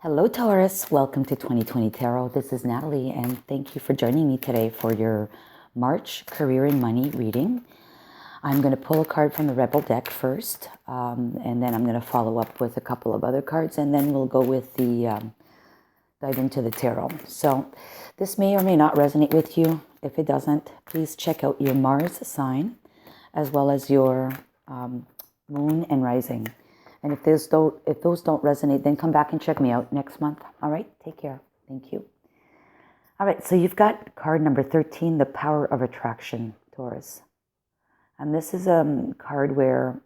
Hello, Taurus. Welcome to 2020 Tarot. This is Natalie, and thank you for joining me today for your March career and money reading. I'm going to pull a card from the Rebel deck first, and then I'm going to follow up with a couple of other cards, and then we'll go with the dive into the tarot. So this may or may not resonate with you. If it doesn't, please check out your Mars sign, as well as your moon and rising. And if those don't resonate, then come back and check me out next month. All right, take care. Thank you. All right, so you've got card number 13, the power of attraction, Taurus. And this is a card where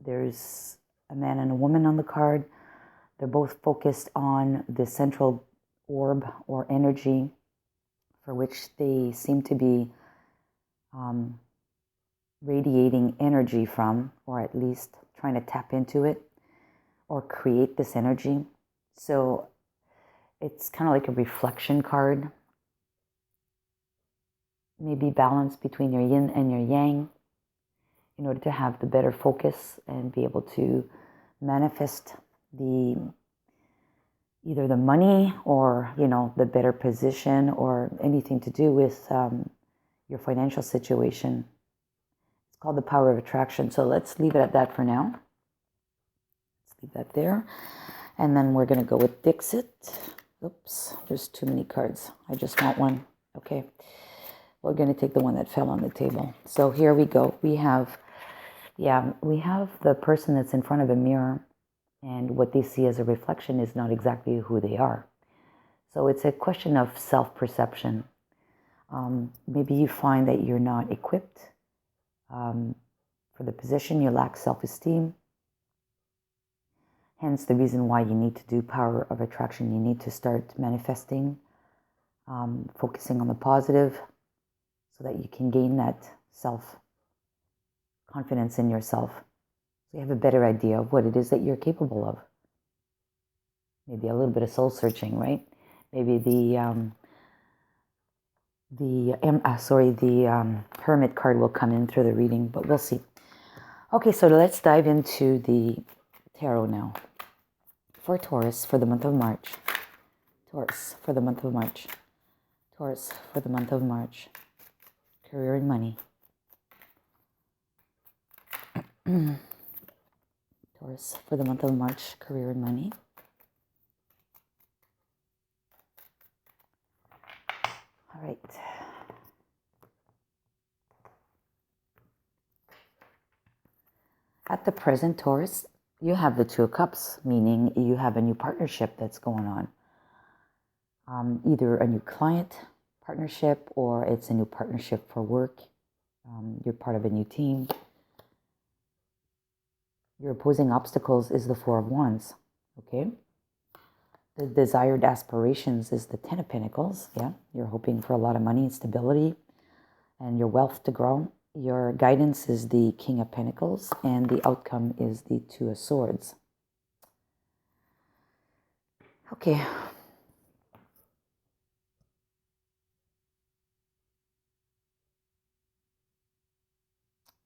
there's a man and a woman on the card. They're both focused on the central orb or energy for which they seem to be radiating energy from, or at least trying to tap into it or create this energy. So it's kind of like a reflection card. Maybe balance between your yin and your yang in order to have the better focus and be able to manifest either the money or, the better position or anything to do with your financial situation. It's called the power of attraction. So let's leave it at that for now. Leave that there. And then we're going to go with Dixit. Oops, there's too many cards. I just want one. Okay. We're going to take the one that fell on the table. So here we go. We have the person that's in front of a mirror, and what they see as a reflection is not exactly who they are. So it's a question of self-perception. Maybe you find that you're not equipped for the position. You lack self-esteem. Hence the reason why you need to do power of attraction. You need to start manifesting, focusing on the positive so that you can gain that self-confidence in yourself. So you have a better idea of what it is that you're capable of. Maybe a little bit of soul searching, right? Maybe the Hermit card will come in through the reading, but we'll see. Okay, so let's dive into the tarot now. For Taurus for the month of March. Taurus for the month of March. Taurus for the month of March. Career and money. Taurus for the month of March. Career and money. All right. At the present, Taurus, you have the Two of Cups, meaning you have a new partnership that's going on. Either a new client partnership or it's a new partnership for work. You're part of a new team. Your opposing obstacles is the Four of Wands, okay? The desired aspirations is the Ten of Pentacles, yeah? You're hoping for a lot of money and stability and your wealth to grow. Your guidance is the King of Pentacles, and the outcome is the Two of Swords. Okay.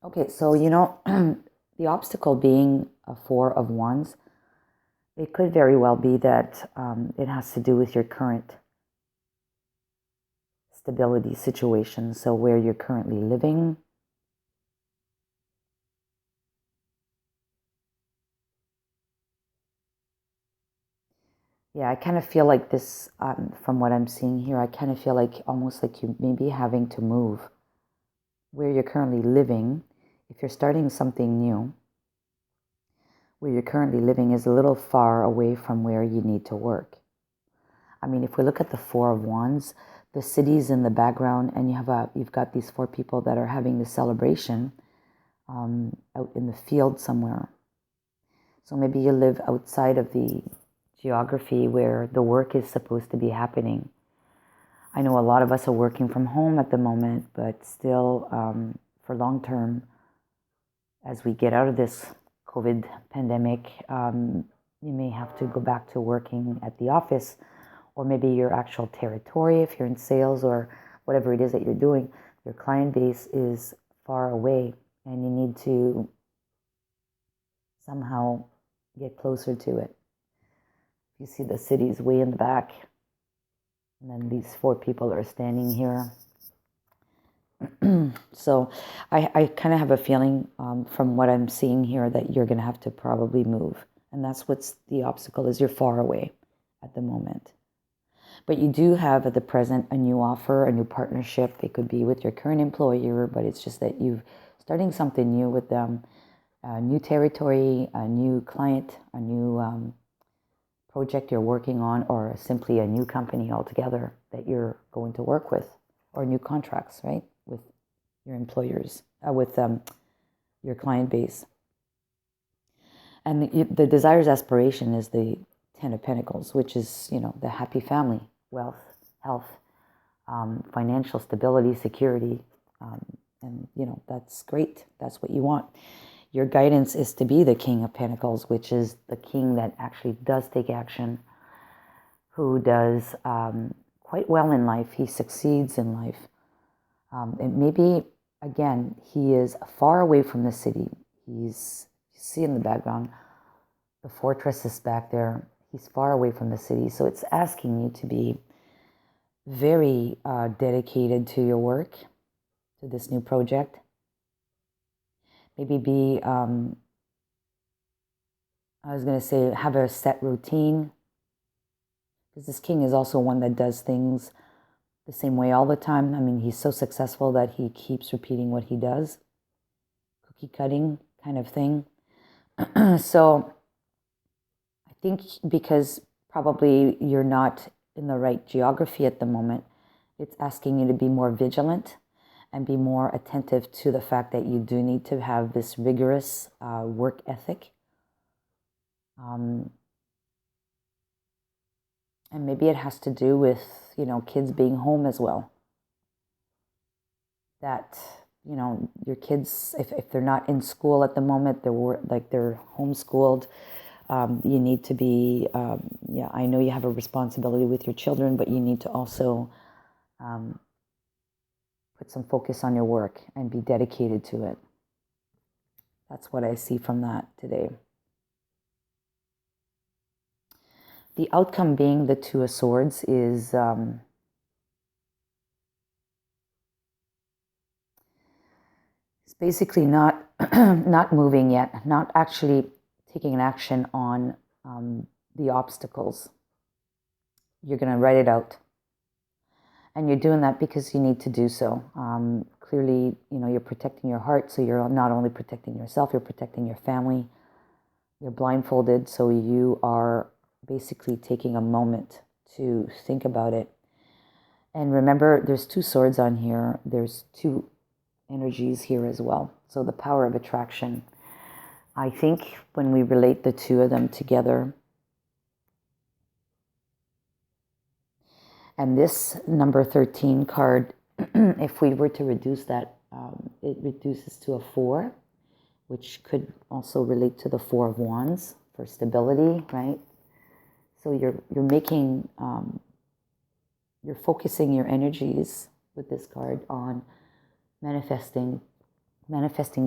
Okay, so, the obstacle being a Four of Wands, it could very well be that it has to do with your current stability situation. So where you're currently living, yeah, I kind of feel like this, from what I'm seeing here, I kind of feel like almost like you may be having to move where you're currently living. If you're starting something new, where you're currently living is a little far away from where you need to work. I mean, if we look at the Four of Wands, the city's in the background, and you've got these four people that are having the celebration out in the field somewhere. So maybe you live outside of the geography where the work is supposed to be happening. I know a lot of us are working from home at the moment, but still for long term, as we get out of this COVID pandemic, you may have to go back to working at the office, or maybe your actual territory, if you're in sales or whatever it is that you're doing, your client base is far away and you need to somehow get closer to it. You see the city's way in the back. And then these 4 people are standing here. So I kind of have a feeling from what I'm seeing here that you're going to have to probably move. And that's what's the obstacle is you're far away at the moment. But you do have at the present a new offer, a new partnership. It could be with your current employer, but it's just that you're starting something new with them. A new territory, a new client, a new project you're working on, or simply a new company altogether that you're going to work with, or new contracts, right, with your employers, with your client base. And the desire's aspiration is the 10 of Pentacles, which is, the happy family, wealth, health, financial stability, security, and, that's great. That's what you want. Your guidance is to be the King of Pentacles, which is the king that actually does take action, who does quite well in life. He succeeds in life. And maybe, again, he is far away from the city. You see in the background, the fortress is back there. He's far away from the city. So it's asking you to be very dedicated to your work, to this new project. Maybe be, I was going to say, have a set routine. Because this king is also one that does things the same way all the time. I mean, he's so successful that he keeps repeating what he does. Cookie cutting kind of thing. So I think because probably you're not in the right geography at the moment, it's asking you to be more vigilant and be more attentive to the fact that you do need to have this rigorous work ethic. And maybe it has to do with, kids being home as well. That, your kids, if they're not in school at the moment, they're homeschooled, you need to be, I know you have a responsibility with your children, but you need to also put some focus on your work and be dedicated to it. That's what I see from that today. The outcome being the Two of Swords is it's basically not not moving yet, not actually taking an action on the obstacles. You're going to write it out. And you're doing that because you need to do so. Clearly, you're protecting your heart, so you're not only protecting yourself, you're protecting your family. You're blindfolded, so you are basically taking a moment to think about it. And remember, there's 2 swords on here. There's 2 energies here as well. So the power of attraction. I think when we relate the 2 of them together, and this number 13 card, if we were to reduce that, it reduces to a 4, which could also relate to the 4 of Wands for stability, right? So you're making, you're focusing your energies with this card on manifesting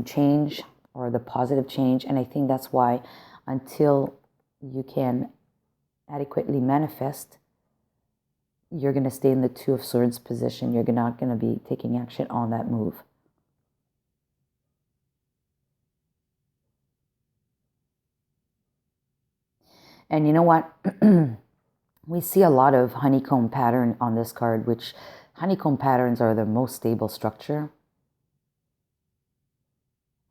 change, or the positive change. And I think that's why until you can adequately manifest, you're going to stay in the 2 of Swords position. You're not going to be taking action on that move. And you know what? We see a lot of honeycomb pattern on this card, which honeycomb patterns are the most stable structure.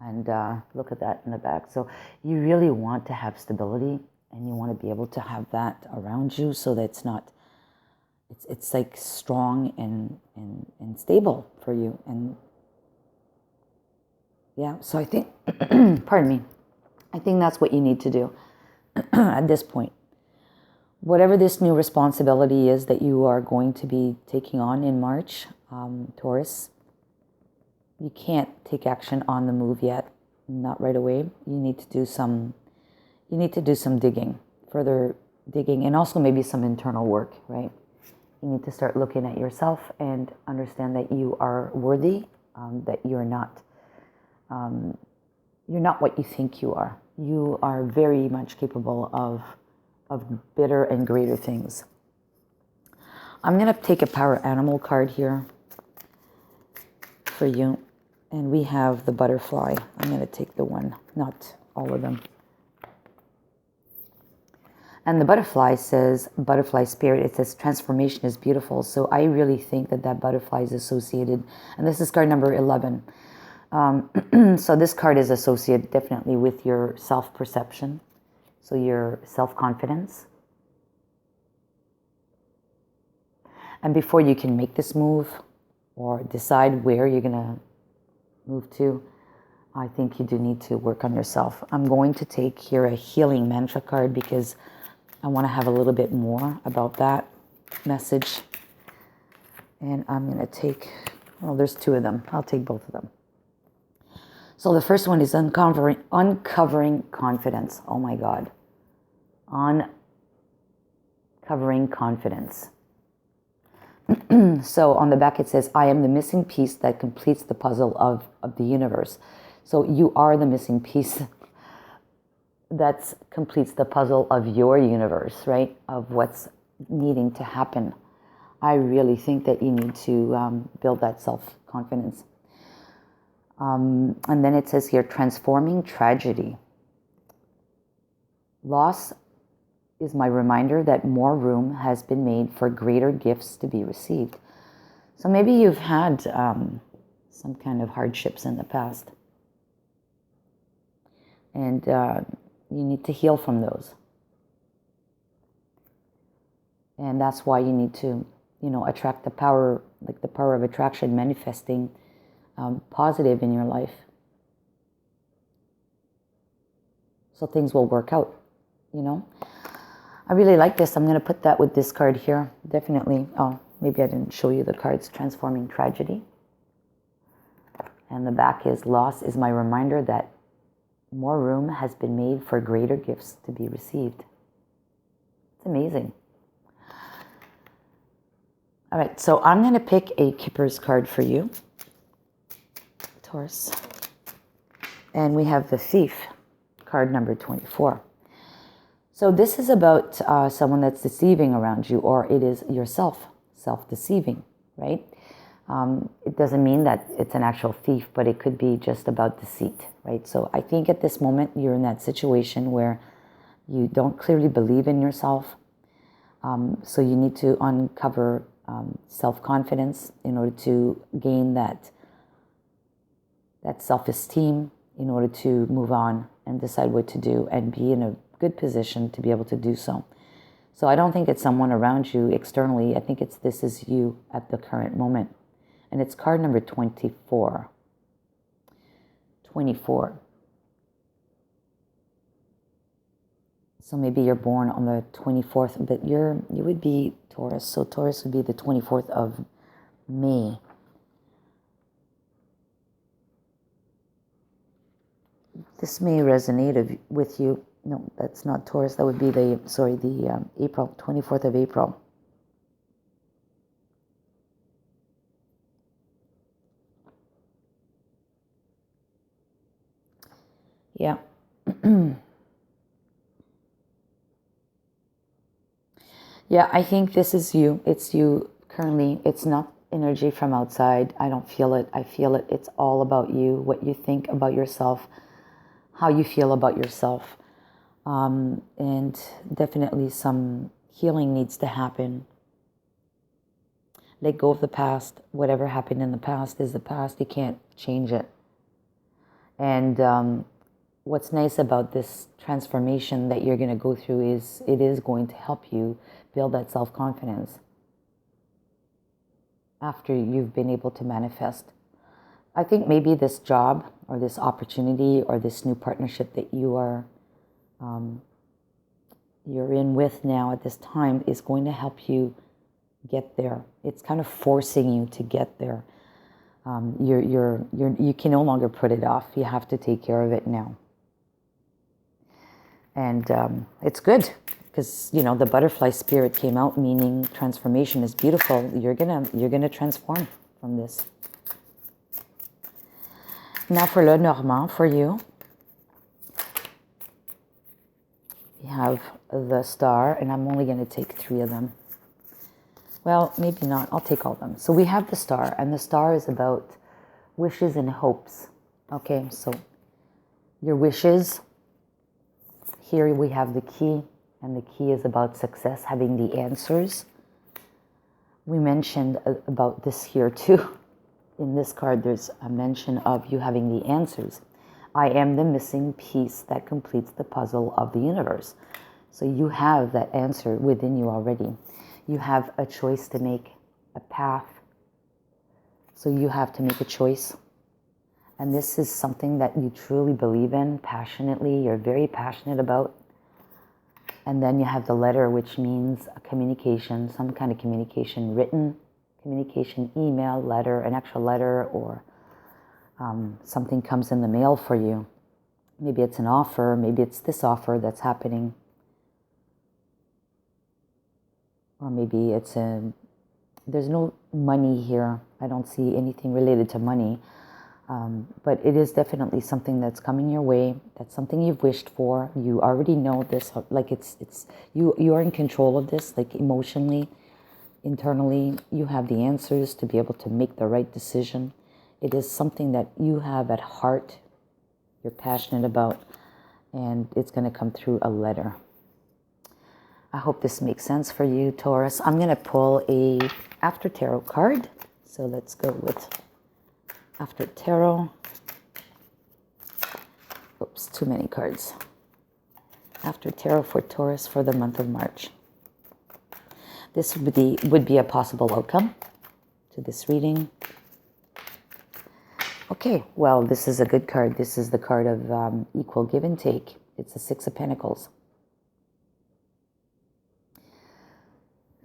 And look at that in the back. So you really want to have stability, and you want to be able to have that around you so that it's not, it's like strong and stable for you. And yeah, so I think, pardon me, I think that's what you need to do at this point. Whatever this new responsibility is that you are going to be taking on in March, Taurus, you can't take action on the move yet, not right away. You need to do some digging, further digging, and also maybe some internal work, right? You need to start looking at yourself and understand that you are worthy, that you're not what you think you are. You are very much capable of of bigger and greater things. I'm going to take a power animal card here for you. And we have the butterfly. I'm going to take the one, not all of them. And the butterfly says, butterfly spirit, it says transformation is beautiful. So I really think that that butterfly is associated. And this is card number 11. So this card is associated definitely with your self-perception. So your self-confidence. And before you can make this move or decide where you're going to move to, I think you do need to work on yourself. I'm going to take here a healing mantra card because I want to have a little bit more about that message. And I'm going to take, well, there's two of them. I'll take both of them. So the first one is uncovering confidence. Oh my God. Uncovering confidence. So on the back it says, I am the missing piece that completes the puzzle of the universe. So you are the missing piece that completes the puzzle of your universe, right? Of what's needing to happen. I really think that you need to build that self-confidence. And then it says here, transforming tragedy. Loss is my reminder that more room has been made for greater gifts to be received. So maybe you've had some kind of hardships in the past. And you need to heal from those. And that's why you need to, attract the power, like the power of attraction, manifesting positive in your life. So things will work out, I really like this. I'm going to put that with this card here. Definitely. Oh, maybe I didn't show you the cards. Transforming tragedy. And the back is, loss is my reminder that more room has been made for greater gifts to be received. It's amazing. All right, so I'm going to pick a Kipper's card for you, Taurus. And we have the Thief, card number 24. So this is about someone that's deceiving around you, or it is yourself, self-deceiving, right? It doesn't mean that it's an actual thief, but it could be just about deceit, right? So I think at this moment you're in that situation where you don't clearly believe in yourself. So you need to uncover self-confidence in order to gain that self-esteem, in order to move on and decide what to do and be in a good position to be able to do so. So I don't think it's someone around you externally. I think this is you at the current moment. And it's card number 24. 24. So maybe you're born on the 24th, but you would be Taurus. So Taurus would be the 24th of May. This may resonate with you. No, that's not Taurus. That would be the April, 24th of April. Yeah. Yeah, I think this is you. It's you currently. It's not energy from outside. I don't feel it. I feel it. It's all about you, what you think about yourself, how you feel about yourself. And definitely some healing needs to happen. Let go of the past. Whatever happened in the past is the past. You can't change it. And what's nice about this transformation that you're going to go through is it is going to help you build that self-confidence after you've been able to manifest. I think maybe this job or this opportunity or this new partnership that you're in with now at this time is going to help you get there. It's kind of forcing you to get there. You can no longer put it off. You have to take care of it now. And it's good because the butterfly spirit came out, meaning transformation is beautiful. You're gonna transform from this. Now for Le Normand, for you, we have the star, and I'm only going to take 3 of them. Well, maybe not. I'll take all of them. So we have the star, and the star is about wishes and hopes. Okay, so your wishes. Here we have the key, and the key is about success, having the answers. We mentioned about this here too. In this card, there's a mention of you having the answers. I am the missing piece that completes the puzzle of the universe. So you have that answer within you already. You have a choice to make, a path. So you have to make a choice. And this is something that you truly believe in, passionately, you're very passionate about. And then you have the letter, which means a communication, some kind of communication, written communication, email, letter, an actual letter, or something comes in the mail for you. Maybe it's an offer, maybe it's this offer that's happening. Or maybe it's there's no money here. I don't see anything related to money. But it is definitely something that's coming your way. That's something you've wished for. You already know this, like you are in control of this, like emotionally, internally. You have the answers to be able to make the right decision. It is something that you have at heart, you're passionate about, and it's going to come through a letter. I hope this makes sense for you, Taurus. I'm going to pull a After Tarot card. So let's go with After Tarot. Oops, too many cards. After Tarot for Taurus for the month of March. This would be a possible outcome to this reading. Okay, well, this is a good card. This is the card of equal give and take. It's the Six of Pentacles.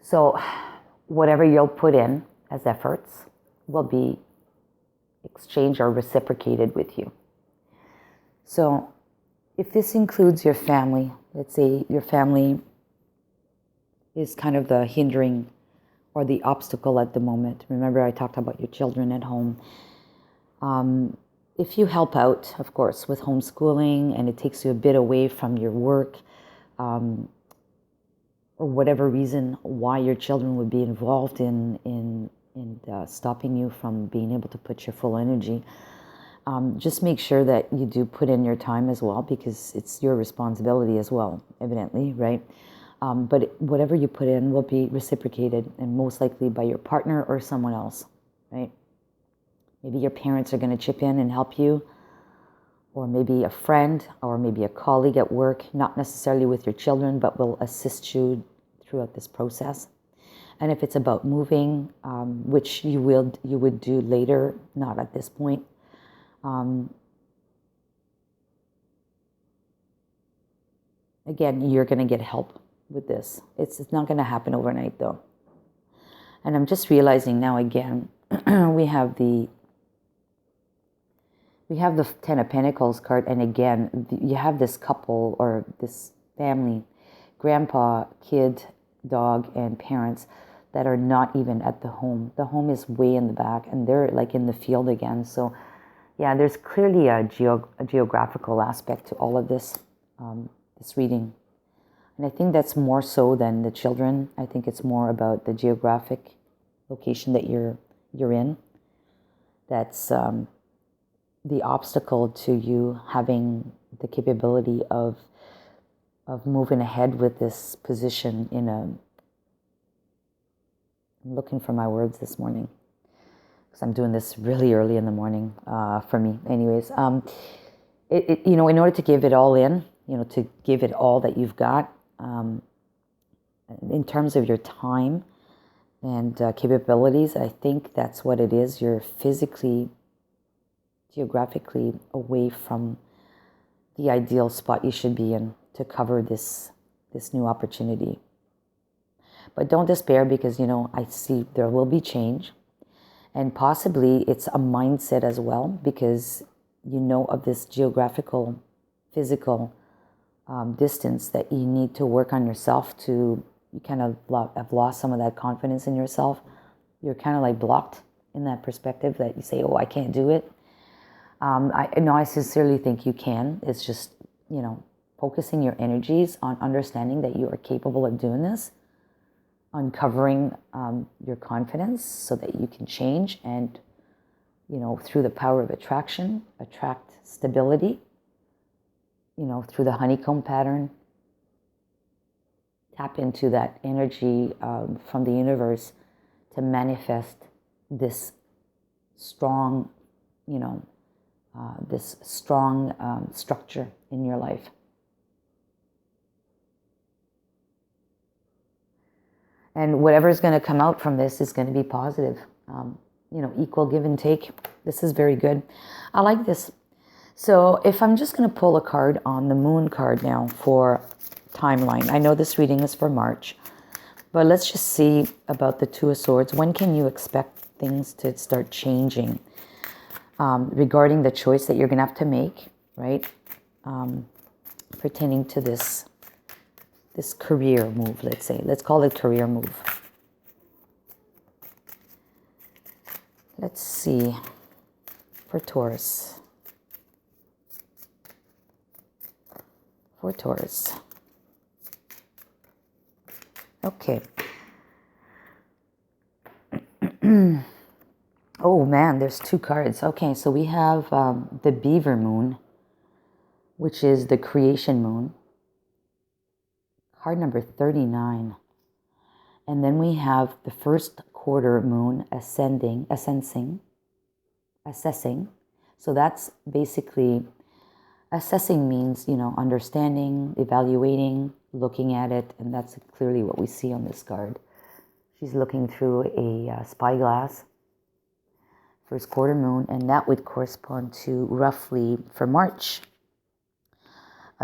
So whatever you'll put in as efforts will be exchanged or reciprocated with you. So if this includes your family, let's say your family is kind of the hindering or the obstacle at the moment. Remember, I talked about your children at home. If you help out, of course, with homeschooling and it takes you a bit away from your work, or whatever reason why your children would be involved in stopping you from being able to put your full energy, just make sure that you do put in your time as well, because it's your responsibility as well, evidently, right? But whatever you put in will be reciprocated, and most likely by your partner or someone else, right? Maybe your parents are going to chip in and help you, or maybe a friend, or maybe a colleague at work, not necessarily with your children, but will assist you throughout this process. And if it's about moving, which you would do later, not at this point, again, you're going to get help with this. It's not going to happen overnight, though. And I'm just realizing now again, we have the Ten of Pentacles card, and again, you have this couple or this family, grandpa, kid, dog, and parents that are not even at the home. The home is way in the back, and they're like in the field again. So, yeah, there's clearly a geographical aspect to all of this, this reading. And I think that's more so than the children. I think it's more about the geographic location that you're in. That's the obstacle to you having the capability of moving ahead with this position in a... I'm looking for my words this morning because I'm doing this really early in the morning for me. Anyways, you know, in order to give it all in, you know, to give it all that you've got, in terms of your time and capabilities, I think that's what it is. You're physically, geographically away from the ideal spot you should be in to cover this new opportunity. But don't despair, because, you know, I see there will be change, and possibly it's a mindset as well, because you know of this geographical, physical distance that you need to work on yourself to... You kind of have lost some of that confidence in yourself. You're kind of like blocked in that perspective that you say, oh, I can't do it. I sincerely think you can. It's just, you know, focusing your energies on understanding that you are capable of doing this, uncovering your confidence so that you can change and, through the power of attraction, attract stability, through the honeycomb pattern, tap into that energy from the universe to manifest this strong, structure in your life. And whatever is going to come out from this is going to be positive. Equal give and take. This is very good. I like this. So if I'm just going to pull a card on the Moon card now for timeline. I know this reading is for March, but let's just see about the Two of Swords. When can you expect things to start changing regarding the choice that you're going to have to make, right? Pertaining to this career move, let's say. Let's call it career move. Let's see for Taurus. For Taurus. Okay. Oh man, there's two cards. Okay, so we have the Beaver Moon, which is the creation moon. Card number 39. And then we have the first quarter moon assessing. So that's basically, assessing means, understanding, evaluating, looking at it. And that's clearly what we see on this card. She's looking through a spyglass. First quarter moon, and that would correspond to roughly, for March,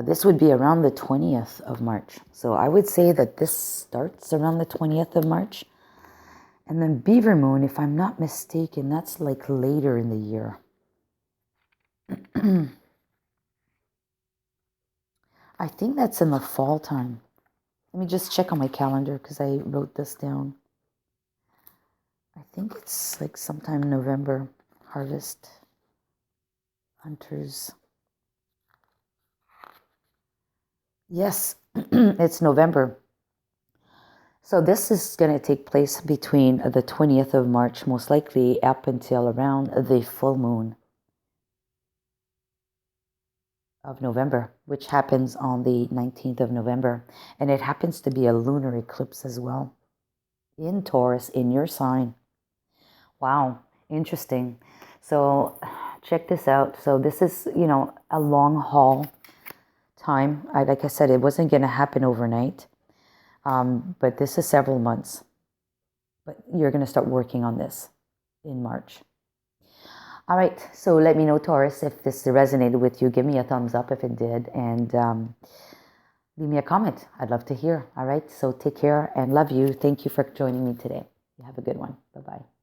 this would be around the 20th of March. So I would say that this starts around the 20th of March. And then Beaver Moon, if I'm not mistaken, that's like later in the year. I think that's in the fall time. Let me just check on my calendar because I wrote this down. I think it's like sometime November. Harvest. Hunters. Yes, it's November. So this is going to take place between the 20th of March, most likely up until around the full moon of November, which happens on the 19th of November. And it happens to be a lunar eclipse as well in Taurus, in your sign. Wow, interesting. So check this out. So this is, a long haul time. Like I said, it wasn't going to happen overnight. But this is several months. But you're going to start working on this in March. All right. So let me know, Taurus, if this resonated with you. Give me a thumbs up if it did. And leave me a comment. I'd love to hear. All right. So take care and love you. Thank you for joining me today. You have a good one. Bye-bye.